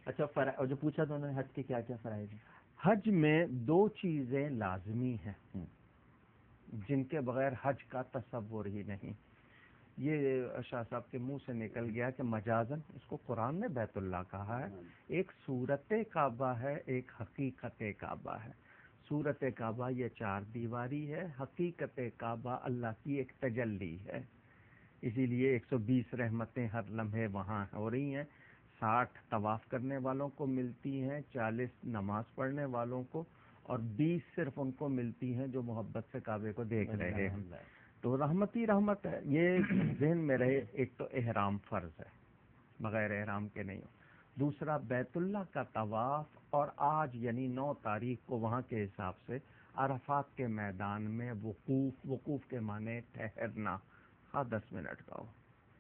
اچھا، اور جو پوچھا تھا انہوں نے حج کے کیا کیا فرائض ہیں؟ حج میں دو چیزیں لازمی ہیں جن کے بغیر حج کا تصور ہی نہیں. یہ شاہ صاحب کے منہ سے نکل گیا کہ مجازن اس کو قرآن نے بیت اللہ کہا ہے. ایک صورت کعبہ ہے، ایک حقیقت کعبہ ہے. صورت کعبہ یہ 4 دیواری ہے، حقیقت کعبہ اللہ کی ایک تجلی ہے. اسی لیے 120 رحمتیں ہر لمحے وہاں ہو رہی ہیں. 60 طواف کرنے والوں کو ملتی ہیں، 40 نماز پڑھنے والوں کو، اور 20 صرف ان کو ملتی ہیں جو محبت سے کعبے کو دیکھ رہے ہیں. تو رحمت ہی رحمت ہے. یہ ذہن میں رہے. ایک تو احرام فرض ہے، بغیر احرام کے نہیں ہو. دوسرا بیت اللہ کا طواف، اور آج یعنی 9 تاریخ کو وہاں کے حساب سے عرفات کے میدان میں وقوف کے معنی ٹھہرنا، 10 منٹ کا ہو.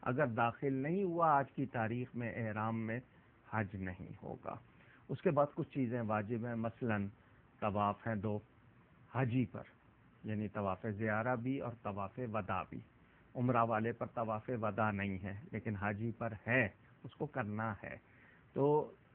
اگر داخل نہیں ہوا آج کی تاریخ میں احرام میں، حج نہیں ہوگا. اس کے بعد کچھ چیزیں واجب ہیں، مثلا طواف ہیں 2 حجی پر، یعنی طواف زیارہ بھی اور طواف وداع بھی. عمرہ والے پر طواف وداع نہیں ہے لیکن حاجی پر ہے، اس کو کرنا ہے. تو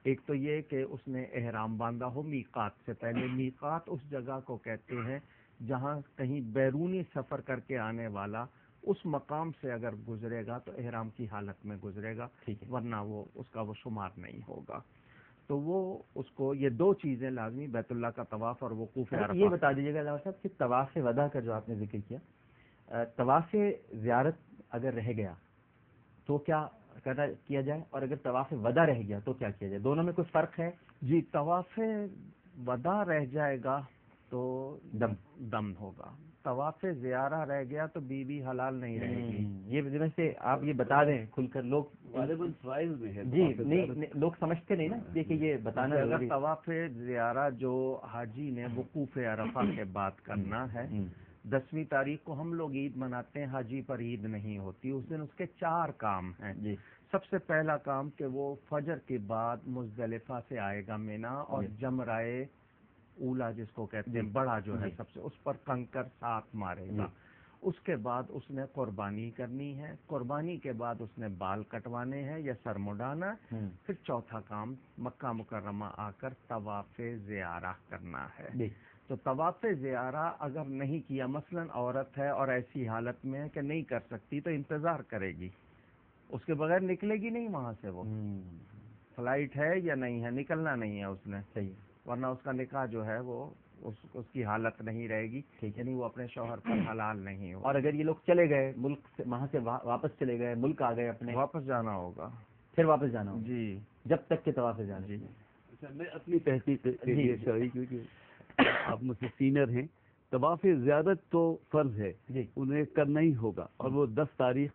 ایک تو یہ کہ اس نے احرام باندھا ہو میقات سے پہلے. میقات اس جگہ کو کہتے ہیں جہاں کہیں بیرونی سفر کر کے آنے والا اس مقام سے اگر گزرے گا تو احرام کی حالت میں گزرے گا، ورنہ وہ اس کا وہ شمار نہیں ہوگا. تو وہ اس کو یہ 2 چیزیں لازمی، بیت اللہ کا طواف اور وقوف عرفات. یہ بتا دیجیے گا علامہ صاحب کہ طواف وداع کا جو آپ نے ذکر کیا، طواف زیارت اگر رہ گیا تو کیا کیا جائے، اور اگر طواف وداع رہ گیا تو کیا کیا جائے؟ دونوں میں کوئی فرق ہے؟ جی، طواف وداع رہ جائے گا تو دم ہوگا. طواف زیارہ رہ گیا تو بیوی حلال نہیں رہے گی. یہ ویسے آپ یہ بتا دیں کھل کر. لوگ جی نہیں، لوگ سمجھتے نہیں نا، دیکھیے یہ بتانا. اگر طواف زیارہ جو حاجی نے وقوف عرفہ کے بعد کرنا ہے، 10ویں تاریخ کو ہم لوگ عید مناتے ہیں، حاجی پر عید نہیں ہوتی. اس دن اس کے 4 کام ہیں. سب سے پہلا کام کہ وہ فجر کے بعد مزدلفہ سے آئے گا مینا، اور جمرائے اولا جس کو کہتے ہیں بڑا جو ہے سب سے، اس پر کنکر 7 مارے گا. اس کے بعد اس نے قربانی کرنی ہے. قربانی کے بعد اس نے بال کٹوانے ہیں یا سر مڈانا. پھر چوتھا کام مکہ مکرمہ آ کر طواف زیارہ کرنا ہے. تو طواف زیارہ اگر نہیں کیا، مثلا عورت ہے اور ایسی حالت میں ہے کہ نہیں کر سکتی، تو انتظار کرے گی، اس کے بغیر نکلے گی نہیں وہاں سے. وہ فلائٹ ہے یا نہیں ہے، نکلنا نہیں ہے اس نے، ورنہ اس کا نکاح جو ہے وہ اس کی حالت نہیں رہے گی، یعنی وہ اپنے شوہر پر حلال نہیں ہو. اور اگر یہ لوگ چلے گئے ملک سے، وہاں سے واپس چلے گئے، ملک آ گئے اپنے، واپس جانا ہوگا. پھر واپس جانا ہوگا جی، جب تک کہ طواف جانا. جی میں اپنی تحقیق کیونکہ آپ مجھ سے سینئر ہیں. طواف زیارت تو فرض ہے، انہیں کرنا ہی ہوگا، اور وہ 10 تاریخ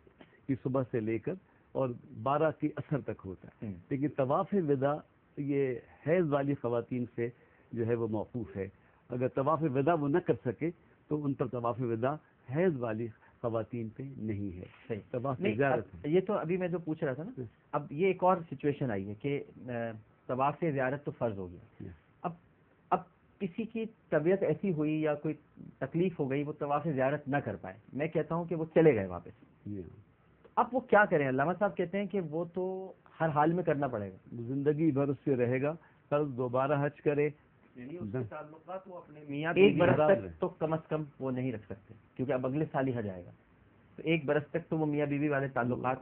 کی صبح سے لے کر اور 12 کی عصر تک ہوتا ہے. لیکن طواف وداع یہ حیض والی خواتین سے جو ہے وہ موقوف ہے. اگر طواف وداع وہ نہ کر سکے تو ان پر طواف وداع حیض والی خواتین پہ نہیں ہے. طواف زیارت یہ تو ابھی میں جو پوچھ رہا تھا نا، اب یہ ایک اور سچویشن آئی ہے کہ طواف زیارت تو فرض ہو گیا. اب کسی کی طبیعت ایسی ہوئی یا کوئی تکلیف ہو گئی، وہ طواف زیارت نہ کر پائے. میں کہتا ہوں کہ وہ چلے گئے واپس، اب وہ کیا کریں؟ علامہ صاحب کہتے ہیں کہ وہ تو ہر حال میں کرنا پڑے گا، زندگی بھر اس سے رہے گا. کل دوبارہ حج کرے، یعنی اس کے تعلقات وہ اپنے میاں 1 برس تک تو کم از کم وہ نہیں رکھ سکتے، کیونکہ اب اگلے سال ہی حج آئے گا. تو 1 برس تک تو وہ میاں بیوی والے تعلقات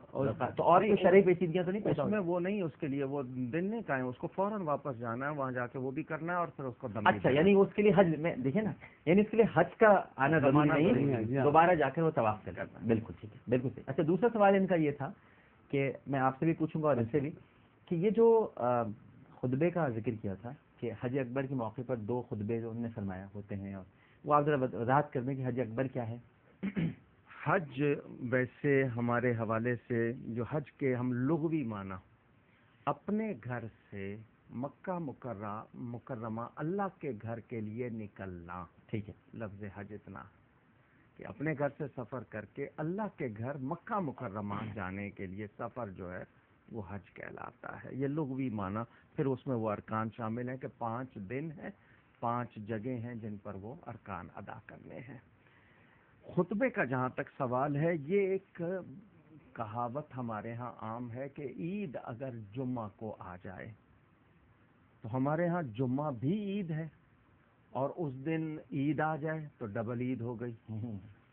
تو اور کوئی شرعی پیچیدگیاں تو نہیں پیدا؟ اس میں وہ نہیں، اس کے لیے وہ دن نہیں کہیں، اس کو فوراً واپس جانا ہے، وہاں جا کے وہ بھی کرنا ہے اور پھر اس کو دم. اچھا، یعنی اس کے لیے حج میں دیکھیں نا، یعنی اس کے لیے حج کا آنا ضروری نہیں، دوبارہ جا کر وہ طواف کرنا. بالکل ٹھیک ہے، بالکل صحیح. اچھا، دوسرا سوال ان کا یہ تھا کہ میں آپ سے بھی پوچھوں گا اور ان سے بھی، کہ یہ جو خطبے کا ذکر کیا تھا کہ حج اکبر کے موقع پر 2 خطبے جو انہوں نے فرمایا ہوتے ہیں، اور وہ آپ ذرا وضاحت کر دیں کہ حج اکبر کیا ہے. حج ویسے ہمارے حوالے سے جو حج کے ہم لغوی معنی، اپنے گھر سے مکہ مکرمہ اللہ کے گھر کے لیے نکلنا. ٹھیک ہے، لفظ حج اتنا کہ اپنے گھر سے سفر کر کے اللہ کے گھر مکہ مکرمہ جانے کے لیے سفر جو ہے وہ حج کہلاتا ہے. یہ لغوی معنی. پھر اس میں وہ ارکان شامل ہیں کہ 5 دن ہیں، 5 جگہیں ہیں جن پر وہ ارکان ادا کرنے ہیں. خطبے کا جہاں تک سوال ہے، یہ ایک کہاوت ہمارے ہاں عام ہے کہ عید اگر جمعہ کو آ جائے تو ہمارے ہاں جمعہ بھی عید ہے، اور اس دن عید آ جائے تو ڈبل عید ہو گئی.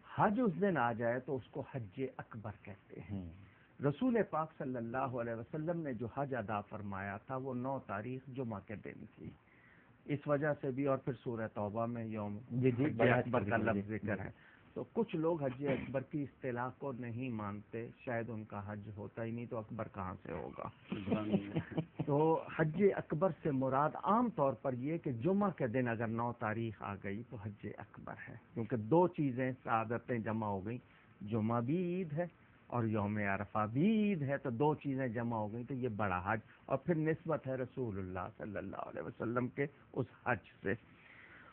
حج اس دن آ جائے تو اس کو حج اکبر کہتے ہیں. رسول پاک صلی اللہ علیہ وسلم نے جو حج ادا فرمایا تھا وہ 9 تاریخ جمعہ کے دن تھی. اس وجہ سے بھی، اور پھر سورہ توبہ میں یوم حج اکبر کا لفظ ذکر ہے. تو کچھ لوگ حج اکبر کی اصطلاح کو نہیں مانتے، شاید ان کا حج ہوتا ہی نہیں تو اکبر کہاں سے ہوگا. تو حج اکبر سے مراد عام طور پر یہ کہ جمعہ کے دن اگر 9 تاریخ آ گئی تو حج اکبر ہے، کیونکہ 2 چیزیں سعادتیں جمع ہو گئیں. جمعہ بھی عید ہے اور یوم عرفہ بھی عید ہے، تو 2 چیزیں جمع ہو گئیں تو یہ بڑا حج. اور پھر نسبت ہے رسول اللہ صلی اللہ علیہ وسلم کے اس حج سے.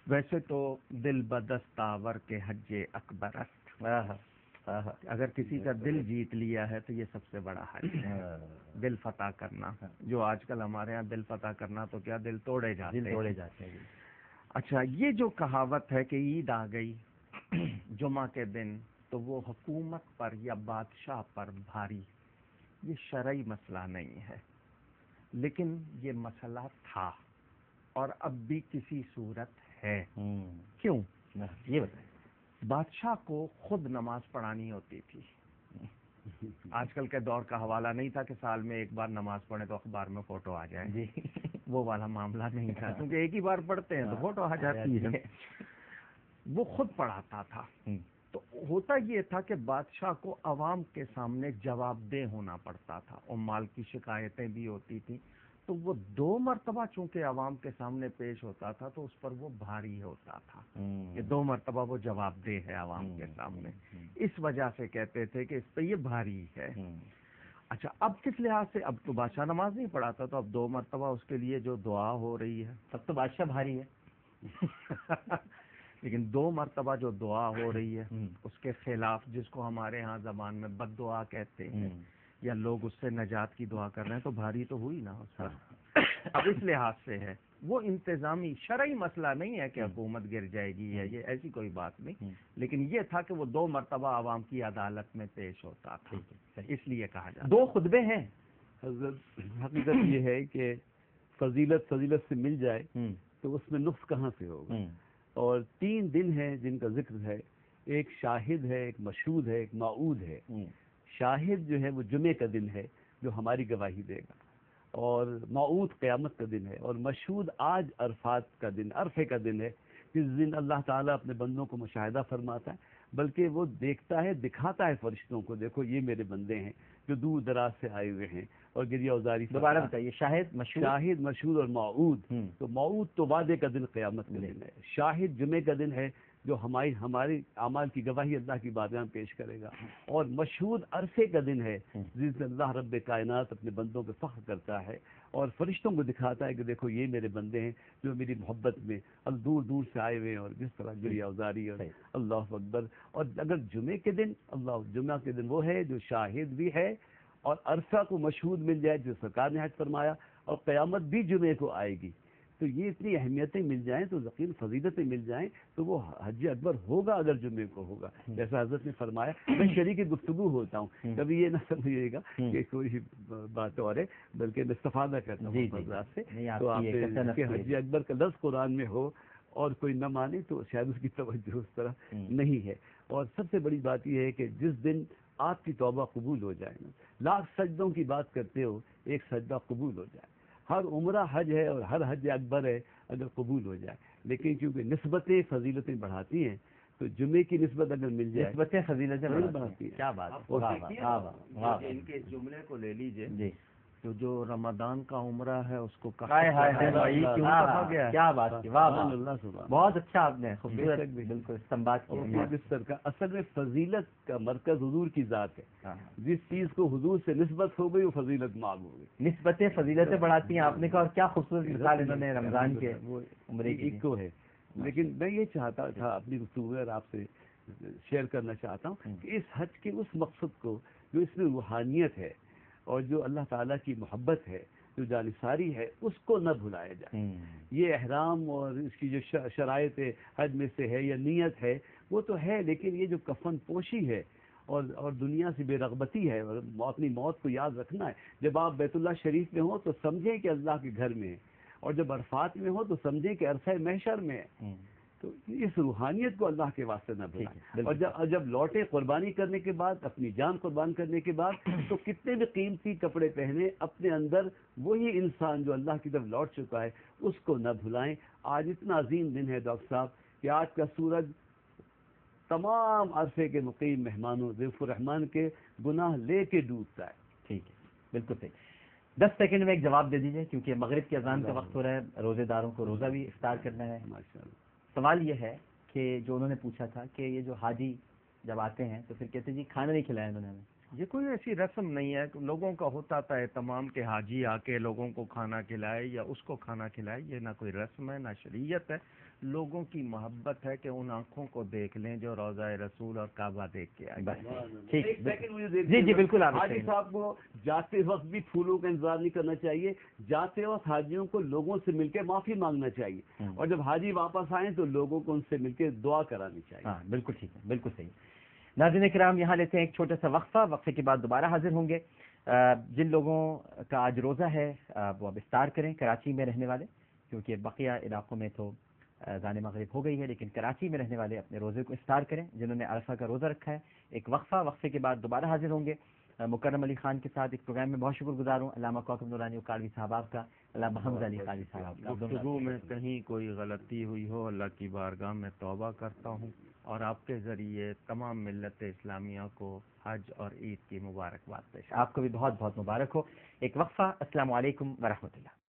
ویسے تو دل بدستاور کے حج اکبر است. اگر کسی کا دل جیت لیا ہے تو یہ سب سے بڑا حج ہے. دل فتح کرنا، جو آج کل ہمارے ہاں دل فتح کرنا تو کیا دل توڑے جاتے ہیں. اچھا، یہ جو کہاوت ہے کہ عید آ گئی جمعہ کے دن تو وہ حکومت پر یا بادشاہ پر بھاری، یہ شرعی مسئلہ نہیں ہے، لیکن یہ مسئلہ تھا اور اب بھی کسی صورت ہے. کیوں؟ یہ بتائیں. بادشاہ کو خود نماز پڑھانی ہوتی تھی. آج کل کے دور کا حوالہ نہیں تھا کہ سال میں ایک بار نماز پڑھیں تو اخبار میں فوٹو آ جائے. وہ والا معاملہ نہیں تھا، کیونکہ ایک ہی بار پڑھتے ہیں تو فوٹو آ جاتی ہے. وہ خود پڑھاتا تھا. تو ہوتا یہ تھا کہ بادشاہ کو عوام کے سامنے جواب دہ ہونا پڑتا تھا، عمال کی شکایتیں بھی ہوتی تھیں. تو وہ 2 مرتبہ چونکہ عوام کے سامنے پیش ہوتا تھا تو اس پر وہ بھاری ہوتا تھا کہ 2 مرتبہ وہ جواب دہ ہے عوام کے سامنے. اس وجہ سے کہتے تھے کہ اس پہ یہ بھاری ہے. اچھا، اب کس لحاظ سے؟ اب تو بادشاہ نماز نہیں پڑھاتا تو اب 2 مرتبہ اس کے لیے جو دعا ہو رہی ہے، تب تو بادشاہ بھاری ہے. لیکن 2 مرتبہ جو دعا ہو رہی ہے اس کے خلاف، جس کو ہمارے ہاں زبان میں بد دعا کہتے ہیں، یا لوگ اس سے نجات کی دعا کر رہے ہیں، تو بھاری تو ہوئی نا اس پر. اب اس لحاظ سے ہے وہ انتظامی شرعی مسئلہ نہیں ہے کہ حکومت گر جائے گی یا یہ ایسی کوئی بات نہیں، لیکن یہ تھا کہ وہ 2 مرتبہ عوام کی عدالت میں پیش ہوتا تھا، اس لیے کہا جاتا. 2 خطبے ہیں. حضرت حقیقت یہ ہے کہ فضیلت سے مل جائے تو اس میں نقص کہاں سے ہوگا. اور 3 دن ہیں جن کا ذکر ہے، ایک شاہد ہے، ایک مشہود ہے، ایک موعود ہے. شاہد جو ہے وہ جمعے کا دن ہے جو ہماری گواہی دے گا، اور موعود قیامت کا دن ہے، اور مشہود آج عرفات کا دن، عرفے کا دن ہے، جس دن اللہ تعالیٰ اپنے بندوں کو مشاہدہ فرماتا ہے، بلکہ وہ دیکھتا ہے، دکھاتا ہے فرشتوں کو، دیکھو یہ میرے بندے ہیں جو دور دراز سے آئے ہوئے ہیں، اور گریہ اوزاری. دوبارہ بتائیے. شاہد، مشہود اور موعود. تو موعود تو وعدے کا دن، قیامت کا دن ہے. شاہد جمعے کا دن ہے جو ہماری اعمال کی گواہی اللہ کی بارگاہ میں پیش کرے گا. اور مشہود عرفے کا دن ہے جس دن اللہ رب کائنات اپنے بندوں پہ فخر کرتا ہے اور فرشتوں کو دکھاتا ہے کہ دیکھو یہ میرے بندے ہیں جو میری محبت میں اب دور دور سے آئے ہوئے ہیں، اور جس طرح گریہ اوزاری اور اللہ اکبر. اور اگر جمعے کے دن، جمعہ کے دن وہ ہے جو شاہد بھی ہے، اور عرفہ کو مشہود مل جائے جو سرکار نے حج فرمایا، اور قیامت بھی جمعے کو آئے گی. تو یہ اتنی اہمیتیں مل جائیں تو یقین فضیلتیں مل جائیں تو وہ حج اکبر ہوگا اگر جمعے کو ہوگا، جیسا حضرت نے فرمایا. میں شریک گفتگو ہوتا ہوں، کبھی یہ نہ سمجھیے گا کہ کوئی بات اور ہے، بلکہ میں استفادہ کرتا ہوں حضرات سے. تو آپ کہ حج اکبر کا لفظ قرآن میں ہو اور کوئی نہ مانے تو شاید اس کی توجہ اس طرح نہیں ہے. اور سب سے بڑی بات یہ ہے کہ جس دن آپ کی توبہ قبول ہو جائے نا، لاکھ سجدوں کی بات کرتے ہو، ایک سجدہ قبول ہو جائے. ہر عمرہ حج ہے اور ہر حج اکبر ہے اگر قبول ہو جائے، لیکن کیونکہ نسبتیں فضیلتیں بڑھاتی ہیں تو جمعے کی نسبت اگر مل جائے، نسبتیں فضیلتیں بڑھاتی ہیں. کیا بات ہے. ان کے جملے کو لے لیجئے، تو جو رمضان کا عمرہ ہے اس کو کہا گیا. کیا بات کی، بہت اچھا آپ نے خوبصورت بالکل استنباط کیا. اصل میں فضیلت کا مرکز حضور کی ذات ہے. جس چیز کو حضور سے نسبت ہو گئی وہ فضیلت مانگ ہو گئی. نسبتیں فضیلتیں بڑھاتی ہیں آپ نے کہا، اور کیا خوبصورت مثال انہوں نے رمضان کے عمرے کی کو ہے. لیکن میں یہ چاہتا تھا اپنی گفتگو میں آپ سے شیئر کرنا چاہتا ہوں کہ اس حج کے اس مقصد کو جو اس میں روحانیت ہے اور جو اللہ تعالیٰ کی محبت ہے، جو جانثاری ہے، اس کو نہ بھلایا جائے. یہ احرام اور اس کی جو شرائط حج میں سے ہے یا نیت ہے وہ تو ہے، لیکن یہ جو کفن پوشی ہے اور دنیا سے بے رغبتی ہے اور اپنی موت کو یاد رکھنا ہے. جب آپ بیت اللہ شریف میں ہوں تو سمجھیں کہ اللہ کے گھر میں ہیں، اور جب عرفات میں ہو تو سمجھیں کہ عرصہ محشر میں ہے. تو اس روحانیت کو اللہ کے واسطے نہ بھولیں. اور جب لوٹے قربانی کرنے کے بعد، اپنی جان قربان کرنے کے بعد، تو کتنے بھی قیمتی کپڑے پہنے، اپنے اندر وہی انسان جو اللہ کی طرف لوٹ چکا ہے اس کو نہ بھلائیں. آج اتنا عظیم دن ہے ڈاکٹر صاحب کہ آج کا سورج تمام عرفے کے مقیم مہمانوں ضیف الرحمان کے گناہ لے کے ڈوبتا ہے. ٹھیک ہے، بالکل صحیح. 10 سیکنڈ میں ایک جواب دے دیجیے کیونکہ مغرب کی اذان کا وقت ہو رہا ہے، روزے داروں کو روزہ بھی افطار کرنا ہے. ماشاءاللہ. سوال یہ ہے کہ جو انہوں نے پوچھا تھا کہ یہ جو حاجی جب آتے ہیں تو پھر کہتے جی کھانا نہیں کھلایا انہوں نے ہمیں. یہ کوئی ایسی رسم نہیں ہے کہ لوگوں کا ہوتا تھا اہتمام کہ حاجی آ کے لوگوں کو کھانا کھلائے یا اس کو کھانا کھلائے. یہ نہ کوئی رسم ہے نہ شریعت ہے. لوگوں کی محبت ہے کہ ان آنکھوں کو دیکھ لیں جو روضہ رسول اور کعبہ دیکھ کے آئے. ٹھیک، ایک سیکنڈ مجھے دیکھ جی جی بالکل. حاجی صاحب کو جاتے وقت بھی پھولوں کا انتظار نہیں کرنا چاہیے. جاتے وقت حاجیوں کو لوگوں سے مل کے معافی مانگنا چاہیے، اور جب حاجی واپس آئیں تو لوگوں کو ان سے مل کے دعا کرانی چاہیے. ہاں بالکل ٹھیک ہے، بالکل صحیح. ناظرین کرام، یہاں لیتے ہیں ایک چھوٹا سا وقفہ. وقفے کے بعد دوبارہ حاضر ہوں گے. جن لوگوں کا آج روزہ ہے وہ اب افطار کریں، کراچی میں رہنے والے، کیونکہ بقیہ علاقوں میں تو اذان مغرب ہو گئی ہے، لیکن کراچی میں رہنے والے اپنے روزے کو افطار کریں جنہوں نے عرفہ کا روزہ رکھا ہے. ایک وقفہ، وقفے کے بعد دوبارہ حاضر ہوں گے مکرم علی خان کے ساتھ. ایک پروگرام میں بہت شکر گزار ہوں علامہ کوکب نورانی کالوی صاحب آپ کا، علامہ حمزہ علی قاری صاحب کا. گفتگو میں کہیں کوئی غلطی ہوئی ہو اللہ کی بارگاہ میں توبہ کرتا ہوں، اور آپ کے ذریعے تمام ملت اسلامیہ کو حج اور عید کی مبارکباد پیش. آپ کو بھی بہت بہت مبارک ہو. ایک وقفہ. السلام علیکم ورحمۃ اللہ.